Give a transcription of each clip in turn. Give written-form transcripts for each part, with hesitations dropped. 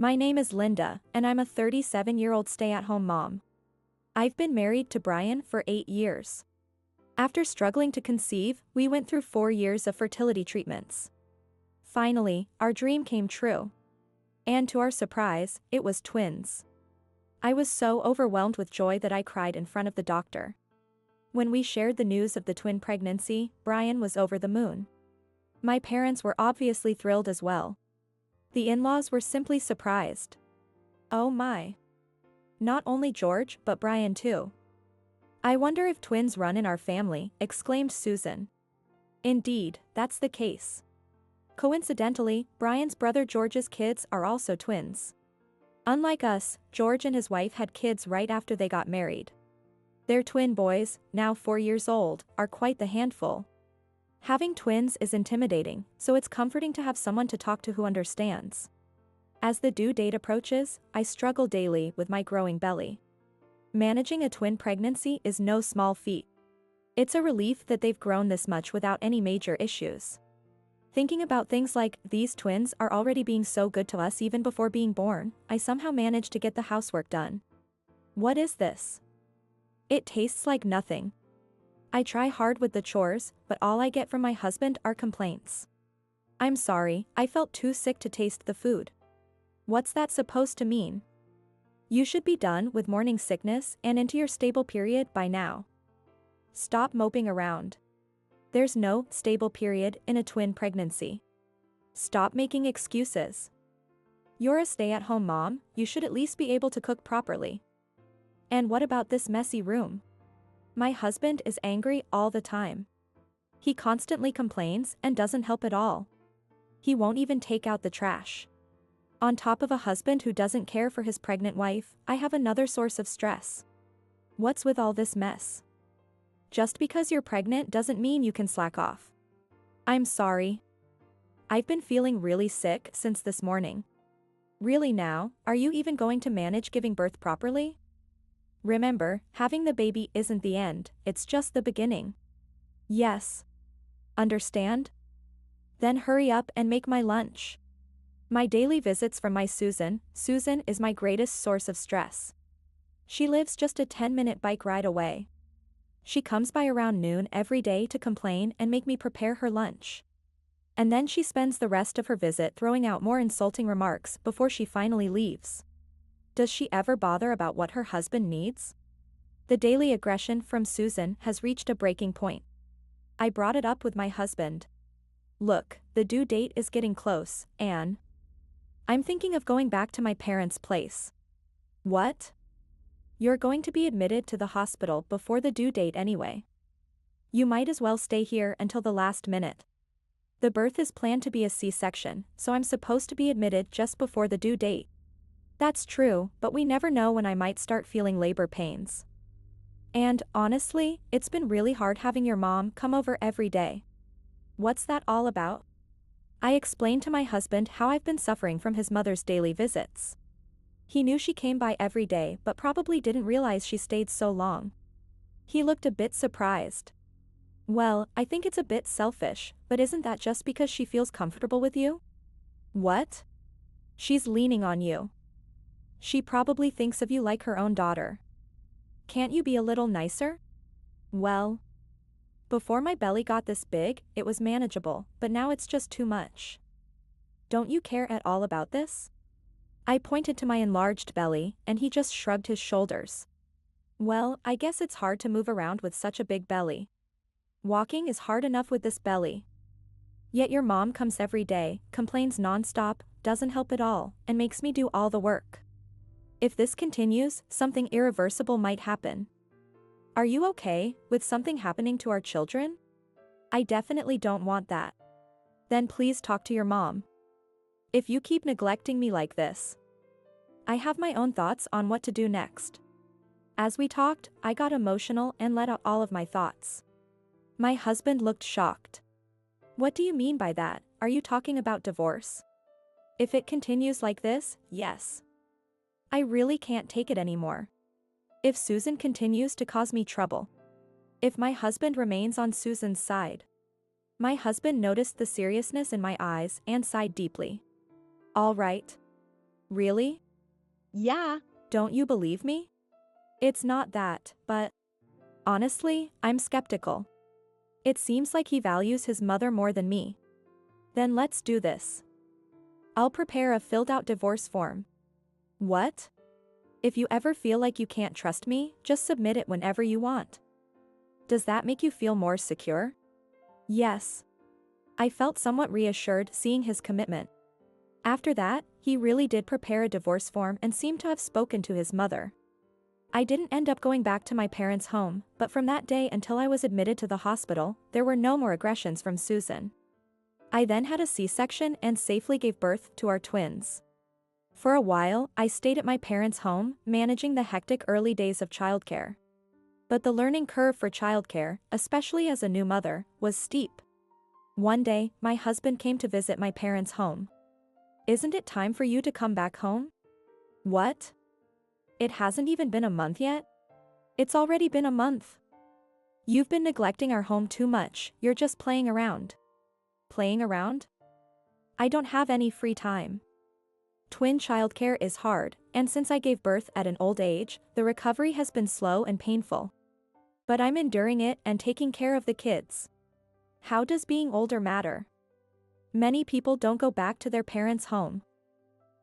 My name is Linda, and I'm a 37-year-old stay-at-home mom. I've been married to Brian for 8 years. After struggling to conceive, we went through 4 years of fertility treatments. Finally, our dream came true. And to our surprise, it was twins. I was so overwhelmed with joy that I cried in front of the doctor. When we shared the news of the twin pregnancy, Brian was over the moon. My parents were obviously thrilled as well. The in-laws were simply surprised. Oh my. Not only George, but Brian too. I wonder if twins run in our family, exclaimed Susan. Indeed, that's the case. Coincidentally, Brian's brother George's kids are also twins. Unlike us, George and his wife had kids right after they got married. Their twin boys, now 4 years old, are quite the handful. Having twins is intimidating, so it's comforting to have someone to talk to who understands. As the due date approaches, I struggle daily with my growing belly. Managing a twin pregnancy is no small feat. It's a relief that they've grown this much without any major issues. Thinking about things like, these twins are already being so good to us even before being born, I somehow managed to get the housework done. What is this? It tastes like nothing. I try hard with the chores, but all I get from my husband are complaints. I'm sorry, I felt too sick to taste the food. What's that supposed to mean? You should be done with morning sickness and into your stable period by now. Stop moping around. There's no stable period in a twin pregnancy. Stop making excuses. You're a stay-at-home mom, you should at least be able to cook properly. And what about this messy room? My husband is angry all the time. He constantly complains and doesn't help at all. He won't even take out the trash. On top of a husband who doesn't care for his pregnant wife, I have another source of stress. What's with all this mess? Just because you're pregnant doesn't mean you can slack off. I'm sorry. I've been feeling really sick since this morning. Really now, are you even going to manage giving birth properly? Remember, having the baby isn't the end, it's just the beginning. Yes. Understand? Then hurry up and make my lunch. My daily visits from my Susan is my greatest source of stress. She lives just a 10-minute bike ride away. She comes by around noon every day to complain and make me prepare her lunch. And then she spends the rest of her visit throwing out more insulting remarks before she finally leaves. Does she ever bother about what her husband needs? The daily aggression from Susan has reached a breaking point. I brought it up with my husband. Look, the due date is getting close, and I'm thinking of going back to my parents' place. What? You're going to be admitted to the hospital before the due date anyway. You might as well stay here until the last minute. The birth is planned to be a C-section, so I'm supposed to be admitted just before the due date. That's true, but we never know when I might start feeling labor pains. And, honestly, it's been really hard having your mom come over every day. What's that all about? I explained to my husband how I've been suffering from his mother's daily visits. He knew she came by every day but probably didn't realize she stayed so long. He looked a bit surprised. Well, I think it's a bit selfish, but isn't that just because she feels comfortable with you? What? She's leaning on you. She probably thinks of you like her own daughter. Can't you be a little nicer? Well, before my belly got this big, it was manageable, but now it's just too much. Don't you care at all about this? I pointed to my enlarged belly, and he just shrugged his shoulders. Well, I guess it's hard to move around with such a big belly. Walking is hard enough with this belly. Yet your mom comes every day, complains non-stop, doesn't help at all, and makes me do all the work. If this continues, something irreversible might happen. Are you okay with something happening to our children? I definitely don't want that. Then please talk to your mom. If you keep neglecting me like this. I have my own thoughts on what to do next. As we talked, I got emotional and let out all of my thoughts. My husband looked shocked. What do you mean by that? Are you talking about divorce? If it continues like this, yes. I really can't take it anymore. If Susan continues to cause me trouble. If my husband remains on Susan's side. My husband noticed the seriousness in my eyes and sighed deeply. All right. Really? Yeah. Don't you believe me? It's not that, but honestly, I'm skeptical. It seems like he values his mother more than me. Then let's do this. I'll prepare a filled-out divorce form. What? If you ever feel like you can't trust me, just submit it whenever you want. Does that make you feel more secure? Yes. I felt somewhat reassured seeing his commitment. After that, he really did prepare a divorce form and seemed to have spoken to his mother. I didn't end up going back to my parents' home, but from that day until I was admitted to the hospital, there were no more aggressions from Susan. I then had a C-section and safely gave birth to our twins. For a while, I stayed at my parents' home, managing the hectic early days of childcare. But the learning curve for childcare, especially as a new mother, was steep. One day, my husband came to visit my parents' home. Isn't it time for you to come back home? What? It hasn't even been a month yet? It's already been a month. You've been neglecting our home too much, you're just playing around. Playing around? I don't have any free time. Twin childcare is hard, and since I gave birth at an old age, the recovery has been slow and painful. But I'm enduring it and taking care of the kids. How does being older matter? Many people don't go back to their parents' home.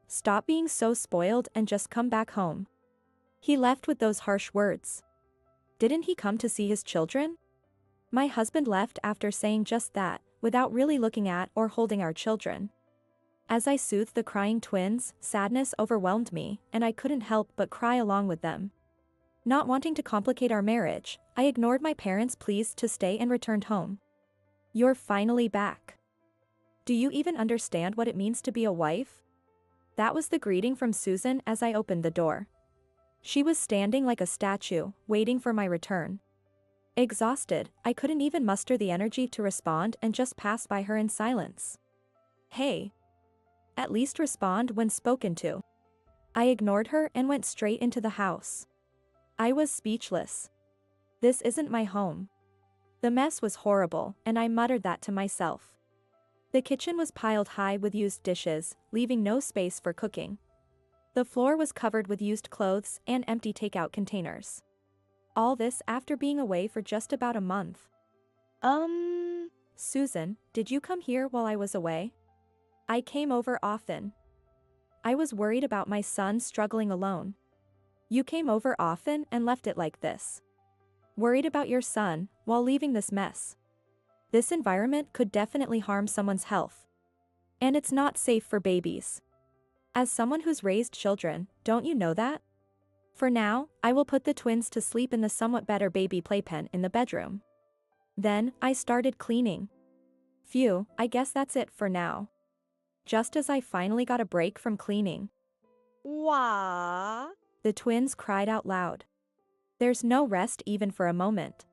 Stop being so spoiled and just come back home. He left with those harsh words. Didn't he come to see his children? My husband left after saying just that, without really looking at or holding our children. As I soothed the crying twins, sadness overwhelmed me, and I couldn't help but cry along with them. Not wanting to complicate our marriage, I ignored my parents' pleas to stay and returned home. You're finally back. Do you even understand what it means to be a wife? That was the greeting from Susan as I opened the door. She was standing like a statue, waiting for my return. Exhausted, I couldn't even muster the energy to respond and just passed by her in silence. Hey. At least respond when spoken to. I ignored her and went straight into the house. I was speechless. This isn't my home. The mess was horrible, and I muttered that to myself. The kitchen was piled high with used dishes, leaving no space for cooking. The floor was covered with used clothes and empty takeout containers. All this after being away for just about a month. Susan, did you come here while I was away? I came over often. I was worried about my son struggling alone. You came over often and left it like this. Worried about your son, while leaving this mess. This environment could definitely harm someone's health. And it's not safe for babies. As someone who's raised children, don't you know that? For now, I will put the twins to sleep in the somewhat better baby playpen in the bedroom. Then, I started cleaning. Phew, I guess that's it for now. Just as I finally got a break from cleaning. Wah. The twins cried out loud. There's no rest even for a moment.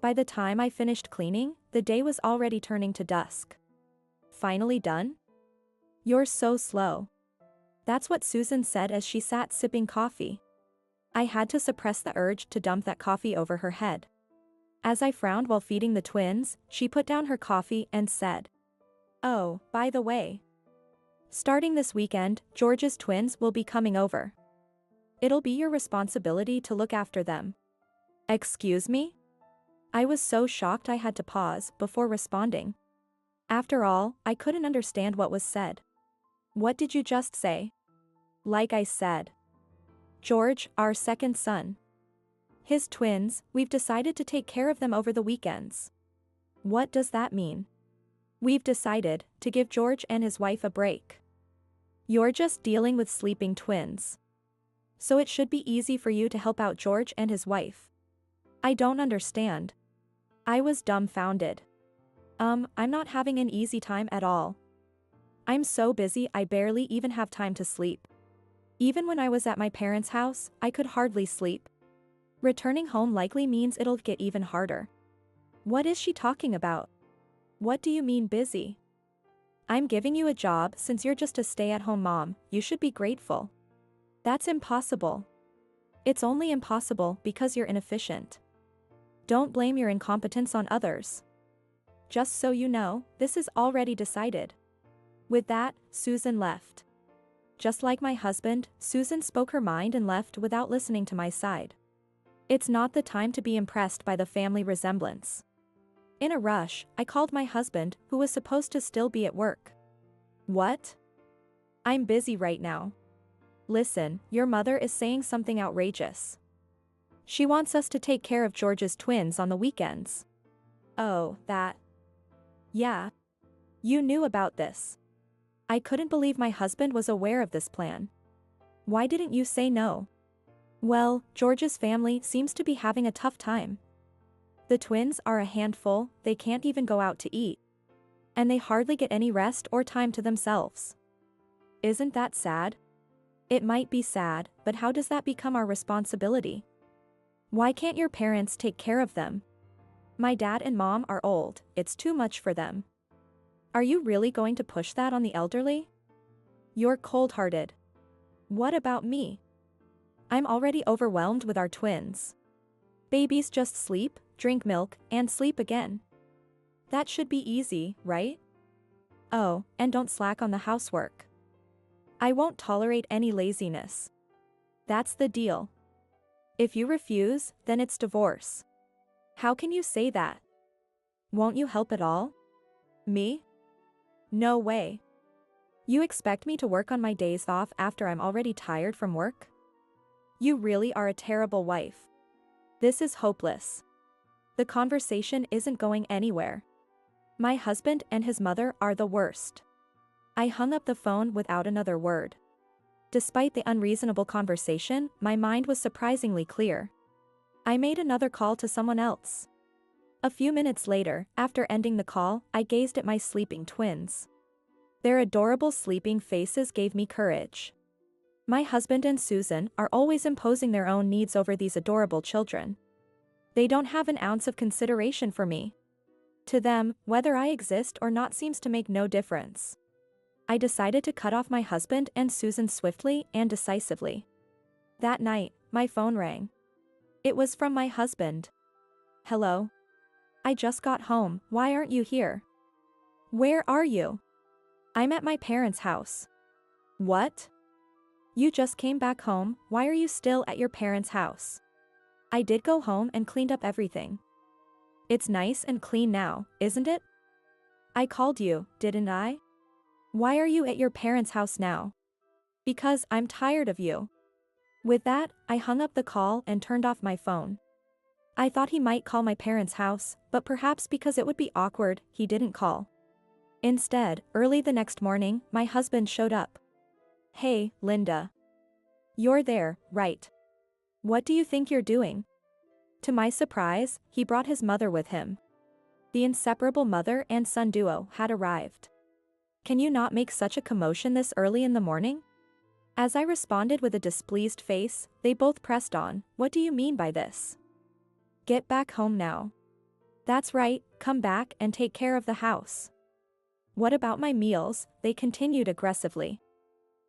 By the time I finished cleaning, the day was already turning to dusk. Finally done? You're so slow. That's what Susan said as she sat sipping coffee. I had to suppress the urge to dump that coffee over her head. As I frowned while feeding the twins, she put down her coffee and said, "Oh, by the way. Starting this weekend, George's twins will be coming over. It'll be your responsibility to look after them." Excuse me? I was so shocked I had to pause before responding. After all, I couldn't understand what was said. What did you just say? Like I said. George, our second son. His twins, we've decided to take care of them over the weekends. What does that mean? We've decided to give George and his wife a break. You're just dealing with sleeping twins. So it should be easy for you to help out George and his wife. I don't understand. I was dumbfounded. I'm not having an easy time at all. I'm so busy I barely even have time to sleep. Even when I was at my parents' house, I could hardly sleep. Returning home likely means it'll get even harder. What is she talking about? What do you mean busy? I'm giving you a job since you're just a stay-at-home mom, you should be grateful. That's impossible. It's only impossible because you're inefficient. Don't blame your incompetence on others. Just so you know, this is already decided. With that, Susan left. Just like my husband, Susan spoke her mind and left without listening to my side. It's not the time to be impressed by the family resemblance. In a rush, I called my husband, who was supposed to still be at work. What? I'm busy right now. Listen, your mother is saying something outrageous. She wants us to take care of George's twins on the weekends. Oh, that. Yeah. You knew about this. I couldn't believe my husband was aware of this plan. Why didn't you say no? Well, George's family seems to be having a tough time. The twins are a handful, they can't even go out to eat. And they hardly get any rest or time to themselves. Isn't that sad? It might be sad, but how does that become our responsibility? Why can't your parents take care of them? My dad and mom are old, it's too much for them. Are you really going to push that on the elderly? You're cold-hearted. What about me? I'm already overwhelmed with our twins. Babies just sleep, drink milk, and sleep again. That should be easy, right? Oh, and don't slack on the housework. I won't tolerate any laziness. That's the deal. If you refuse, then it's divorce. How can you say that? Won't you help at all? Me? No way. You expect me to work on my days off after I'm already tired from work? You really are a terrible wife. This is hopeless. The conversation isn't going anywhere. My husband and his mother are the worst. I hung up the phone without another word. Despite the unreasonable conversation, my mind was surprisingly clear. I made another call to someone else. A few minutes later, after ending the call, I gazed at my sleeping twins. Their adorable sleeping faces gave me courage. My husband and Susan are always imposing their own needs over these adorable children. They don't have an ounce of consideration for me. To them, whether I exist or not seems to make no difference. I decided to cut off my husband and Susan swiftly and decisively. That night, my phone rang. It was from my husband. Hello? I just got home, why aren't you here? Where are you? I'm at my parents' house. What? You just came back home, why are you still at your parents' house? I did go home and cleaned up everything. It's nice and clean now, isn't it? I called you, didn't I? Why are you at your parents' house now? Because I'm tired of you. With that, I hung up the call and turned off my phone. I thought he might call my parents' house, but perhaps because it would be awkward, he didn't call. Instead, early the next morning, my husband showed up. Hey, Linda. You're there, right? What do you think you're doing? To my surprise, he brought his mother with him. The inseparable mother and son duo had arrived. Can you not make such a commotion this early in the morning? As I responded with a displeased face, they both pressed on, what do you mean by this? Get back home now. That's right, come back and take care of the house. What about my meals? They continued aggressively.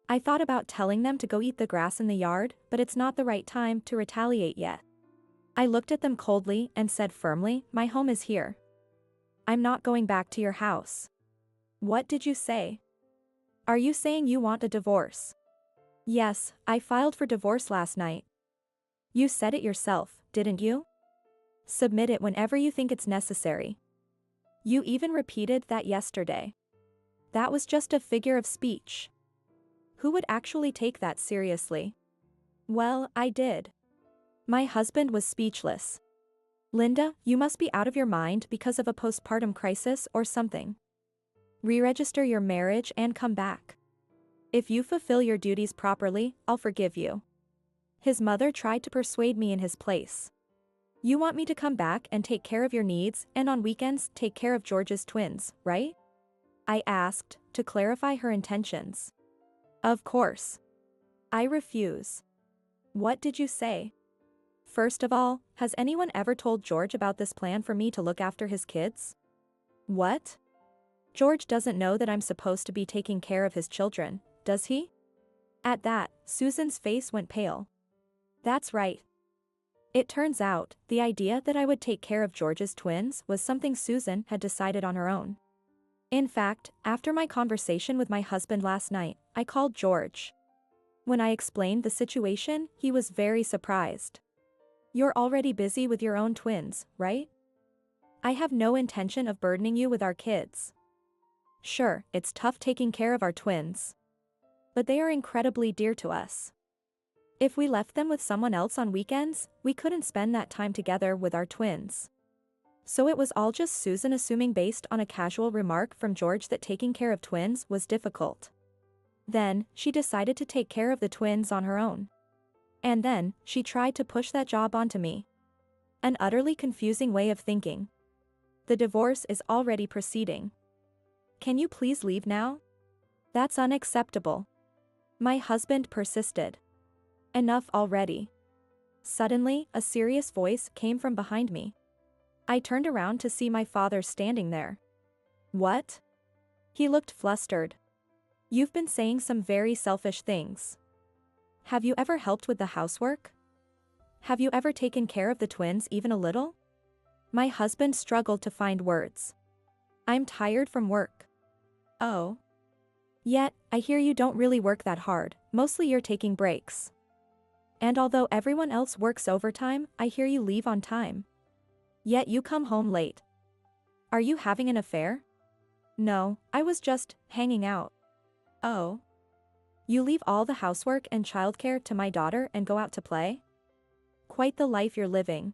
I thought about telling them to go eat the grass in the yard, but it's not the right time to retaliate yet. I looked at them coldly and said firmly, my home is here. I'm not going back to your house. What did you say? Are you saying you want a divorce? Yes, I filed for divorce last night. You said it yourself, didn't you? Submit it whenever you think it's necessary. You even repeated that yesterday. That was just a figure of speech. Who would actually take that seriously? Well, I did. My husband was speechless. Linda, you must be out of your mind because of a postpartum crisis or something. Re-register your marriage and come back. If you fulfill your duties properly, I'll forgive you. His mother tried to persuade me in his place. You want me to come back and take care of your needs and on weekends take care of George's twins, right? I asked, to clarify her intentions. Of course. I refuse. What did you say? First of all, has anyone ever told George about this plan for me to look after his kids? What? George doesn't know that I'm supposed to be taking care of his children, does he? At that, Susan's face went pale. That's right. It turns out, the idea that I would take care of George's twins was something Susan had decided on her own. In fact, after my conversation with my husband last night, I called George. When I explained the situation, he was very surprised. You're already busy with your own twins, right? I have no intention of burdening you with our kids. Sure, it's tough taking care of our twins. But they are incredibly dear to us. If we left them with someone else on weekends, we couldn't spend that time together with our twins. So it was all just Susan assuming based on a casual remark from George that taking care of twins was difficult. Then, she decided to take care of the twins on her own. And then, she tried to push that job onto me. An utterly confusing way of thinking. The divorce is already proceeding. Can you please leave now? That's unacceptable. My husband persisted. Enough already. Suddenly, a serious voice came from behind me. I turned around to see my father standing there. What? He looked flustered. You've been saying some very selfish things. Have you ever helped with the housework? Have you ever taken care of the twins even a little? My husband struggled to find words. I'm tired from work. Oh. Yet, I hear you don't really work that hard, mostly you're taking breaks. And although everyone else works overtime, I hear you leave on time. Yet you come home late. Are you having an affair? No, I was just hanging out. Oh. You leave all the housework and childcare to my daughter and go out to play? Quite the life you're living.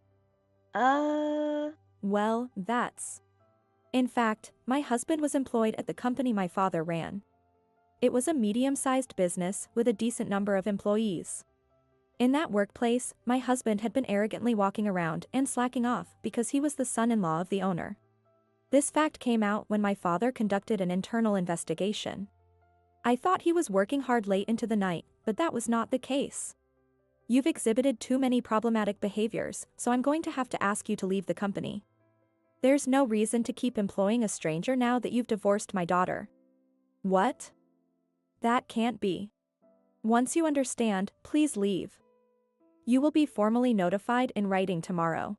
Well, that's. In fact, my husband was employed at the company my father ran. It was a medium-sized business with a decent number of employees. In that workplace, my husband had been arrogantly walking around and slacking off because he was the son-in-law of the owner. This fact came out when my father conducted an internal investigation. I thought he was working hard late into the night, but that was not the case. You've exhibited too many problematic behaviors, so I'm going to have to ask you to leave the company. There's no reason to keep employing a stranger now that you've divorced my daughter. What? That can't be. Once you understand, please leave. You will be formally notified in writing tomorrow.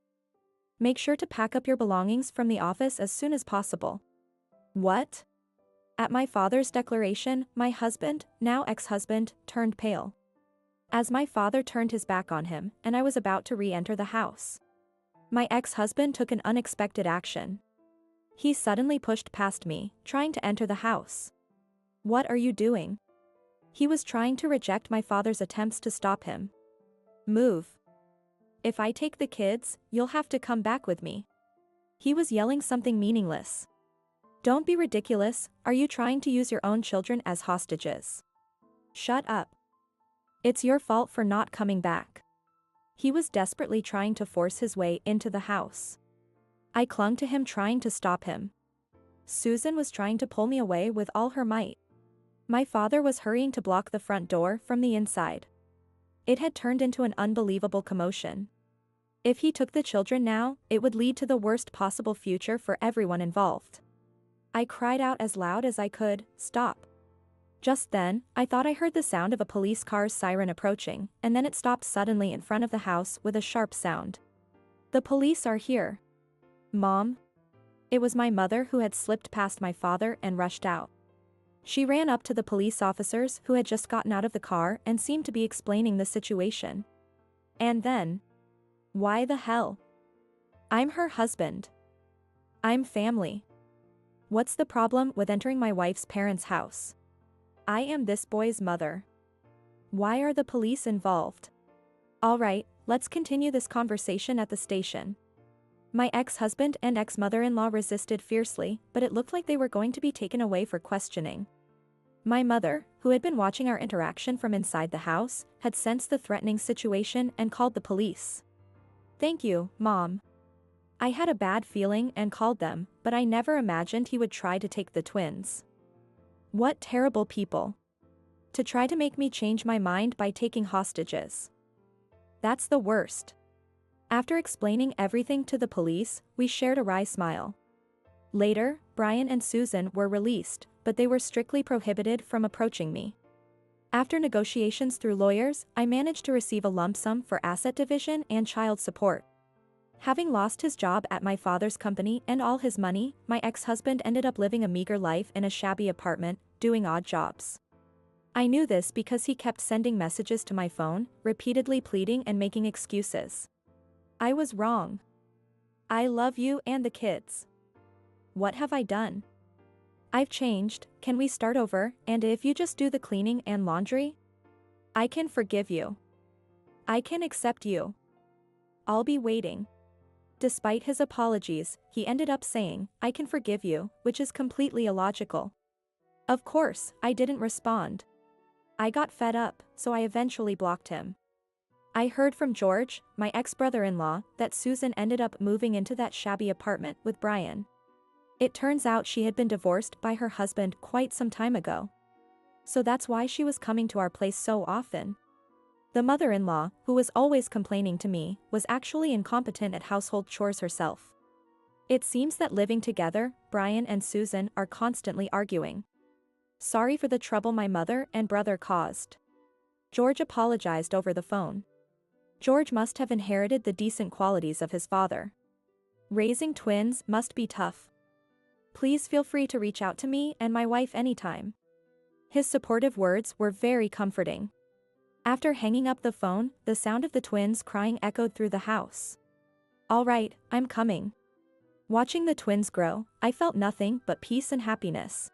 Make sure to pack up your belongings from the office as soon as possible. What? At my father's declaration, my husband, now ex-husband, turned pale. As my father turned his back on him, and I was about to re-enter the house. My ex-husband took an unexpected action. He suddenly pushed past me, trying to enter the house. What are you doing? He was trying to reject my father's attempts to stop him. Move. If I take the kids, you'll have to come back with me. He was yelling something meaningless. Don't be ridiculous, are you trying to use your own children as hostages? Shut up. It's your fault for not coming back. He was desperately trying to force his way into the house. I clung to him trying to stop him. Susan was trying to pull me away with all her might. My father was hurrying to block the front door from the inside. It had turned into an unbelievable commotion. If he took the children now, it would lead to the worst possible future for everyone involved. I cried out as loud as I could, "Stop." Just then, I thought I heard the sound of a police car's siren approaching, and then it stopped suddenly in front of the house with a sharp sound. The police are here. Mom? It was my mother who had slipped past my father and rushed out. She ran up to the police officers who had just gotten out of the car and seemed to be explaining the situation. And then, why the hell? I'm her husband. I'm family. What's the problem with entering my wife's parents' house? I am this boy's mother. Why are the police involved? All right, let's continue this conversation at the station. My ex-husband and ex-mother-in-law resisted fiercely, but it looked like they were going to be taken away for questioning. My mother, who had been watching our interaction from inside the house, had sensed the threatening situation and called the police. Thank you, Mom. I had a bad feeling and called them, but I never imagined he would try to take the twins. What terrible people. To try to make me change my mind by taking hostages. That's the worst. After explaining everything to the police, we shared a wry smile. Later, Brian and Susan were released, but they were strictly prohibited from approaching me. After negotiations through lawyers, I managed to receive a lump sum for asset division and child support. Having lost his job at my father's company and all his money, my ex-husband ended up living a meager life in a shabby apartment, doing odd jobs. I knew this because he kept sending messages to my phone, repeatedly pleading and making excuses. I was wrong. I love you and the kids. What have I done? I've changed, can we start over, and if you just do the cleaning and laundry? I can forgive you. I can accept you. I'll be waiting. Despite his apologies, he ended up saying, I can forgive you, which is completely illogical. Of course, I didn't respond. I got fed up, so I eventually blocked him. I heard from George, my ex-brother-in-law, that Susan ended up moving into that shabby apartment with Brian. It turns out she had been divorced by her husband quite some time ago. So that's why she was coming to our place so often. The mother-in-law, who was always complaining to me, was actually incompetent at household chores herself. It seems that living together, Brian and Susan are constantly arguing. Sorry for the trouble my mother and brother caused. George apologized over the phone. George must have inherited the decent qualities of his father. Raising twins must be tough. Please feel free to reach out to me and my wife anytime. His supportive words were very comforting. After hanging up the phone, the sound of the twins crying echoed through the house. All right, I'm coming. Watching the twins grow, I felt nothing but peace and happiness.